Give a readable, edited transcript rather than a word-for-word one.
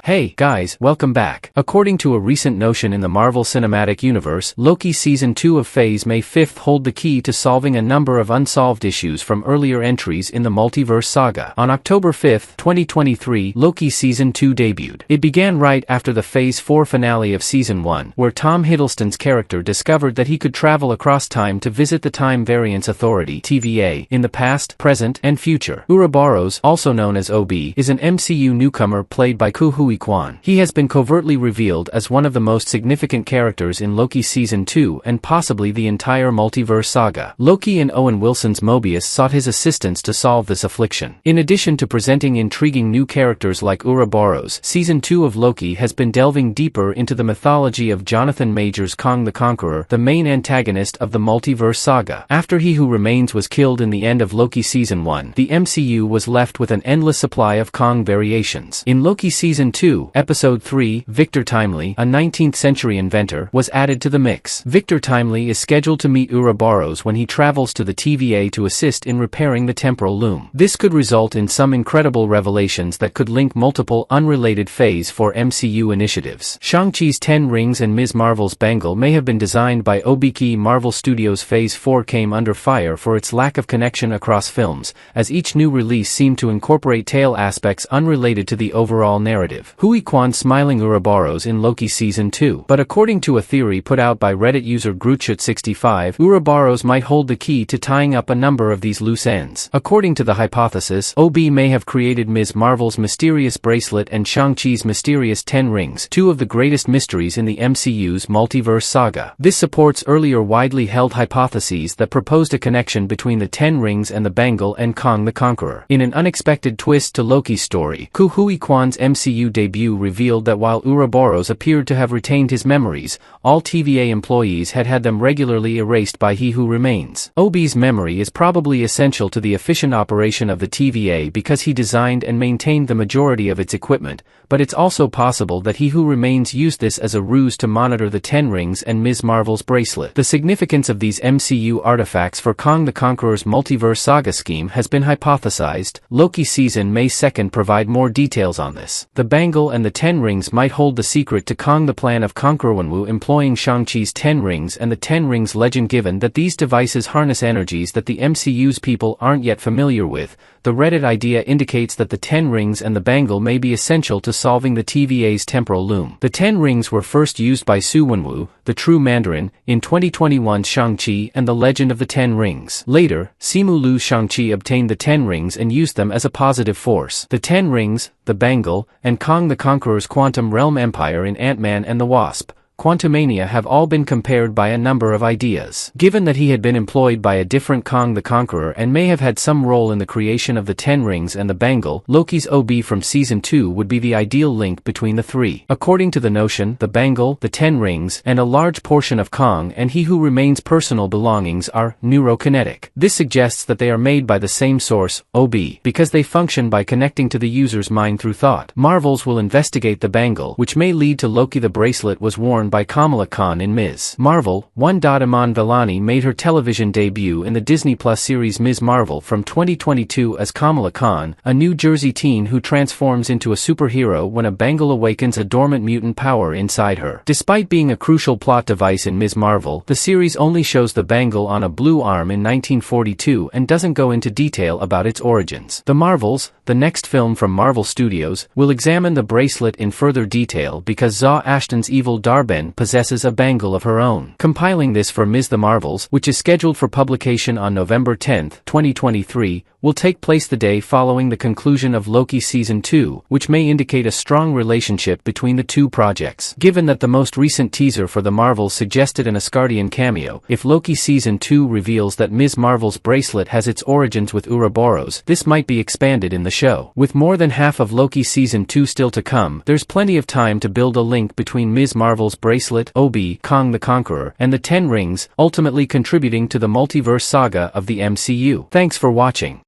Hey, guys, welcome back. According to a recent notion in the Marvel Cinematic Universe, Loki Season 2 of Phase May 5th hold the key to solving a number of unsolved issues from earlier entries in the Multiverse Saga. On October 5, 2023, Loki Season 2 debuted. It began right after the Phase 4 finale of Season 1, where Tom Hiddleston's character discovered that he could travel across time to visit the Time Variance Authority (TVA) in the past, present, and future. Ouroboros, also known as OB, is an MCU newcomer played by Ke Huy Quan. He has been covertly revealed as one of the most significant characters in Loki Season 2 and possibly the entire Multiverse Saga. Loki and Owen Wilson's Mobius sought his assistance to solve this affliction. In addition to presenting intriguing new characters like Ouroboros, Season 2 of Loki has been delving deeper into the mythology of Jonathan Majors' Kang the Conqueror, the main antagonist of the Multiverse Saga. After He Who Remains was killed in the end of Loki Season 1, the MCU was left with an endless supply of Kang variations. In Loki Season 2, Episode 3, Victor Timely, a 19th-century inventor, was added to the mix. Victor Timely is scheduled to meet Ouroboros when he travels to the TVA to assist in repairing the temporal loom. This could result in some incredible revelations that could link multiple unrelated Phase 4 MCU initiatives. Shang-Chi's 10 Rings and Ms. Marvel's bangle may have been designed by Obiki. Marvel Studios' Phase 4 came under fire for its lack of connection across films, as each new release seemed to incorporate tale aspects unrelated to the overall narrative. Huy Quan smiling Ouroboros in Loki Season 2. But according to a theory put out by Reddit user Grootshot65, Ouroboros might hold the key to tying up a number of these loose ends. According to the hypothesis, OB may have created Ms. Marvel's mysterious bracelet and Shang-Chi's mysterious 10 Rings, two of the greatest mysteries in the MCU's Multiverse Saga. This supports earlier widely held hypotheses that proposed a connection between the 10 Rings and the bangle and Kang the Conqueror. In an unexpected twist to Loki's story, Ke Huy Quan's MCU debut revealed that while Ouroboros appeared to have retained his memories, all TVA employees had them regularly erased by He Who Remains. OB's memory is probably essential to the efficient operation of the TVA because he designed and maintained the majority of its equipment, but it's also possible that He Who Remains used this as a ruse to monitor the 10 Rings and Ms. Marvel's bracelet. The significance of these MCU artifacts for Kang the Conqueror's Multiverse Saga scheme has been hypothesized. Loki Season May 2nd provide more details on this. The bangle and the 10 Rings might hold the secret to Kang. The plan of Conquerorwenwu employing Shang-Chi's 10 Rings and the 10 Rings legend. Given that these devices harness energies that the MCU's people aren't yet familiar with, the Reddit idea indicates that the 10 Rings and the bangle may be essential to solving the TVA's temporal loom. The 10 Rings were first used by Su Wenwu, the true Mandarin, in 2021's Shang-Chi and the Legend of the 10 Rings. Later, Simu Liu's Shang-Chi obtained the 10 Rings and used them as a positive force. The 10 Rings, the bangle, and Kang the Conqueror's Quantum Realm Empire in Ant-Man and the Wasp: Quantumania have all been compared by a number of ideas. Given that he had been employed by a different Kang the Conqueror and may have had some role in the creation of the 10 Rings and the bangle, Loki's OB from Season 2 would be the ideal link between the three. According to the notion, the bangle, the 10 Rings, and a large portion of Kang and He Who Remains' personal belongings are neurokinetic. This suggests that they are made by the same source, OB, because they function by connecting to the user's mind through thought. Marvels will investigate the bangle, which may lead to Loki. The bracelet was worn by Kamala Khan in Ms. Marvel. Iman Vellani made her television debut in the Disney Plus series Ms. Marvel from 2022 as Kamala Khan, a New Jersey teen who transforms into a superhero when a bangle awakens a dormant mutant power inside her. Despite being a crucial plot device in Ms. Marvel, the series only shows the bangle on a blue arm in 1942 and doesn't go into detail about its origins. The Marvels, the next film from Marvel Studios, will examine the bracelet in further detail because Zaw Ashton's evil Darben possesses a bangle of her own. Compiling this for Ms. The Marvels, which is scheduled for publication on November 10, 2023, will take place the day following the conclusion of Loki Season 2, which may indicate a strong relationship between the two projects. Given that the most recent teaser for the Marvels suggested an Asgardian cameo, if Loki Season 2 reveals that Ms. Marvel's bracelet has its origins with Ouroboros, this might be expanded in the show. With more than half of Loki Season 2 still to come, there's plenty of time to build a link between Ms. Marvel's bracelet, OB, Kang the Conqueror, and the 10 Rings, ultimately contributing to the Multiverse Saga of the MCU. Thanks for watching.